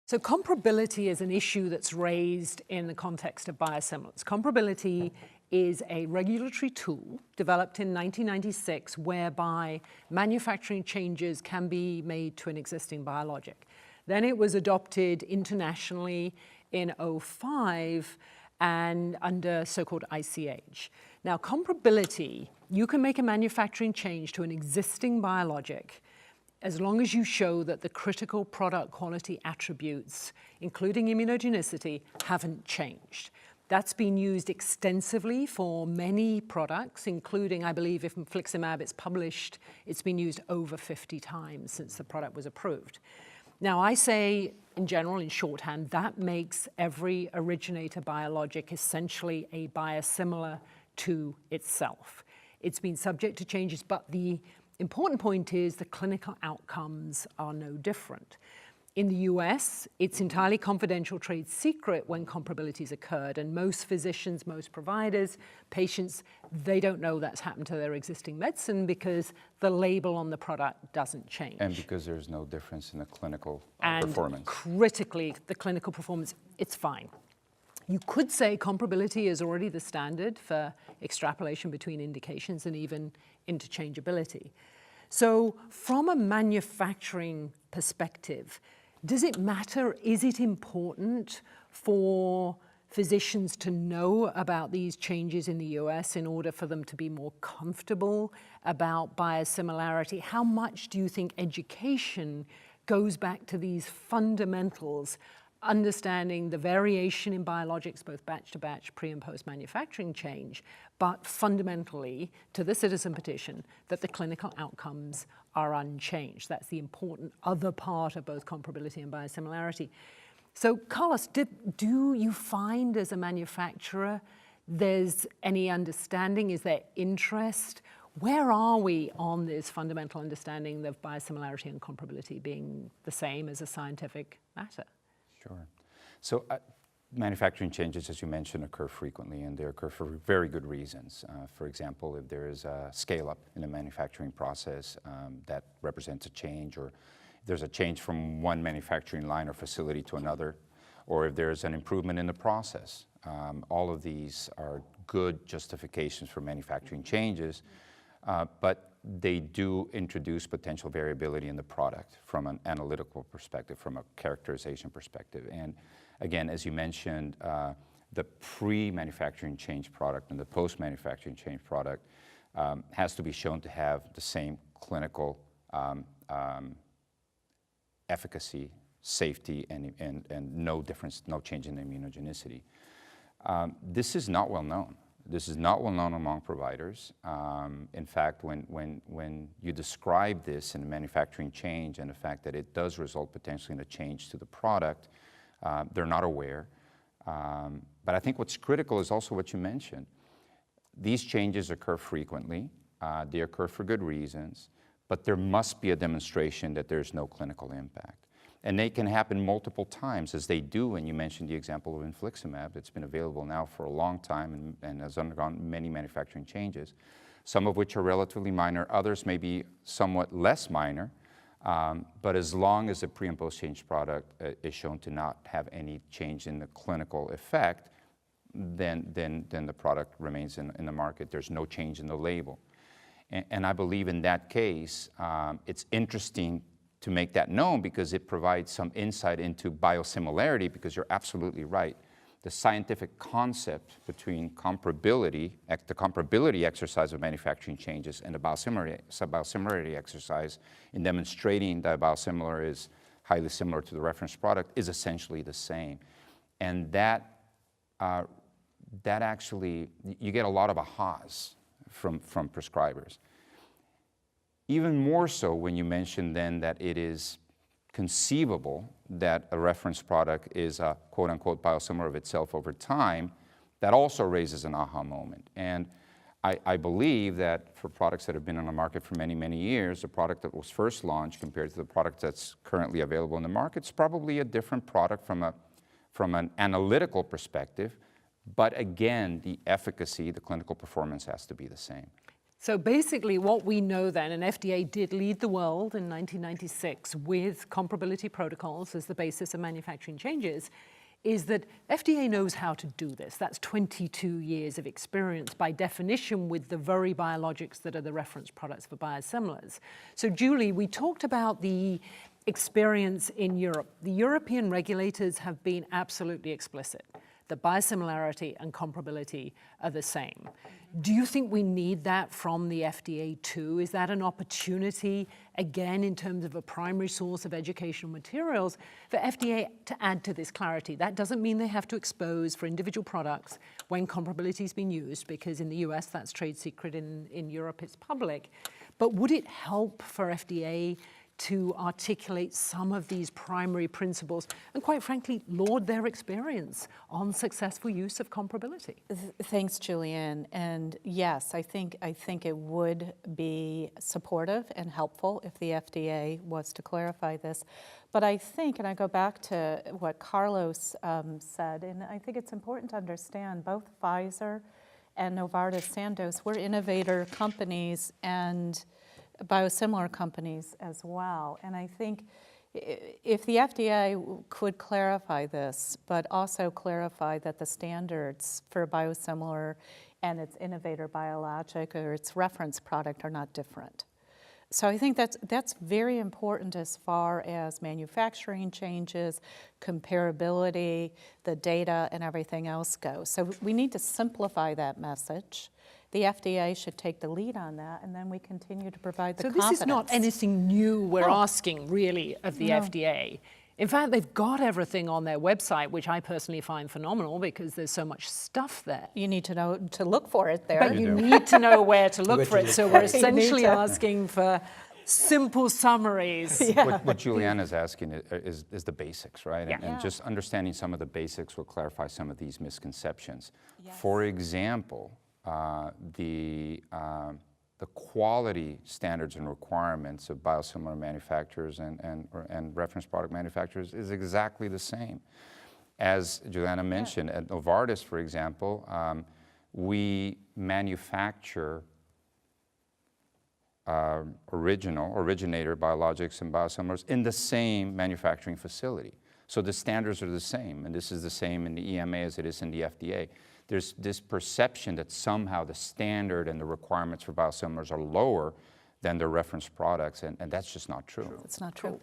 So comparability is an issue that's raised in the context of biosimilars. Comparability is a regulatory tool developed in 1996 whereby manufacturing changes can be made to an existing biologic. Then it was adopted internationally in 2005 and under so-called ICH. Now, comparability, you can make a manufacturing change to an existing biologic as long as you show that the critical product quality attributes, including immunogenicity, haven't changed. That's been used extensively for many products, including, I believe, if infliximab is published, it's been used over 50 times since the product was approved. Now, I say, in general, in shorthand, that makes every originator biologic essentially a biosimilar to itself. It's been subject to changes, but the important point is the clinical outcomes are no different. In the US, it's entirely confidential trade secret when comparabilities occurred, and most physicians, most providers, patients, they don't know that's happened to their existing medicine because the label on the product doesn't change. And because there's no difference in the clinical And performance. critically, the clinical performance, it's fine. You could say comparability is already the standard for extrapolation between indications and even interchangeability. So from a manufacturing perspective, does it matter? Is it important for physicians to know about these changes in the US in order for them to be more comfortable about biosimilarity? How much do you think education goes back to these fundamentals, understanding the variation in biologics, both batch to batch, pre and post manufacturing change, but fundamentally to the citizen petition that the clinical outcomes are unchanged? That's the important other part of both comparability and biosimilarity. So Carlos, do you find as a manufacturer there's any understanding? Is there interest? Where are we on this fundamental understanding of biosimilarity and comparability being the same as a scientific matter? Sure. So manufacturing changes, as you mentioned, occur frequently, and they occur for very good reasons. For example, if there is a scale-up in the manufacturing process that represents a change, or if there's a change from one manufacturing line or facility to another, or if there's an improvement in the process. All of these are good justifications for manufacturing changes, but they do introduce potential variability in the product from an analytical perspective, from a characterization perspective. And again, as you mentioned, the pre-manufacturing change product and the post-manufacturing change product has to be shown to have the same clinical efficacy, safety, and no difference, no change in immunogenicity. This is not well known. This is not well known among providers. In fact, when you describe this in a manufacturing change and the fact that it does result potentially in a change to the product, they're not aware. But I think what's critical is also what you mentioned. These changes occur frequently. They occur for good reasons, but there must be a demonstration that there's no clinical impact. And they can happen multiple times, as they do, and you mentioned the example of infliximab that's been available now for a long time and has undergone many manufacturing changes, some of which are relatively minor, others may be somewhat less minor, but as long as the pre- and post-change product is shown to not have any change in the clinical effect, then the product remains in the market. There's no change in the label. And I believe in that case, it's interesting to make that known because it provides some insight into biosimilarity, because you're absolutely right. The scientific concept between comparability, the comparability exercise of manufacturing changes, and the biosimilarity exercise in demonstrating that a biosimilar is highly similar to the reference product is essentially the same. And that actually, you get a lot of ahas from prescribers. Even more so when you mention then that it is conceivable that a reference product is a quote-unquote biosimilar of itself over time, that also raises an aha moment. And I believe that for products that have been on the market for many, many years, the product that was first launched compared to the product that's currently available in the market is probably a different product from an analytical perspective. But again, the efficacy, the clinical performance has to be the same. So basically what we know then, and FDA did lead the world in 1996 with comparability protocols as the basis of manufacturing changes, is that FDA knows how to do this. That's 22 years of experience by definition with the very biologics that are the reference products for biosimilars. So Julie, we talked about the experience in Europe. The European regulators have been absolutely explicit that biosimilarity and comparability are the same. Do you think we need that from the FDA too? Is that an opportunity, again, in terms of a primary source of educational materials, for FDA to add to this clarity? That doesn't mean they have to expose for individual products when comparability has been used, because in the US that's trade secret, in Europe it's public. But would it help for FDA to articulate some of these primary principles and, quite frankly, laud their experience on successful use of comparability? Thanks, Julianne. And yes, I think it would be supportive and helpful if the FDA was to clarify this. But I think, and I go back to what Carlos said, and I think it's important to understand both Pfizer and Novartis Sandoz were innovator companies and biosimilar companies as well. And I think if the FDA could clarify this, but also clarify that the standards for a biosimilar and its innovator biologic or its reference product are not different. So I think that's very important as far as manufacturing changes, comparability, the data, and everything else goes. So we need to simplify that message. The FDA should take the lead on that, and then we continue to provide the confidence. So this is not anything new we're asking, really, of the FDA. In fact, they've got everything on their website, which I personally find phenomenal because there's so much stuff there. You need to know to look for it there. But you need to know where to look for it. So we're essentially asking for simple summaries. Yeah. What Julianne is asking is the basics, right? Yeah. And just understanding some of the basics will clarify some of these misconceptions. Yes. For example, the quality standards and requirements of biosimilar manufacturers and reference product manufacturers is exactly the same. As Juliana mentioned, at Novartis, for example, we manufacture originator biologics and biosimilars in the same manufacturing facility. So the standards are the same, and this is the same in the EMA as it is in the FDA. There's this perception that somehow the standard and the requirements for biosimilars are lower than the reference products, and that's just not true. It's not true.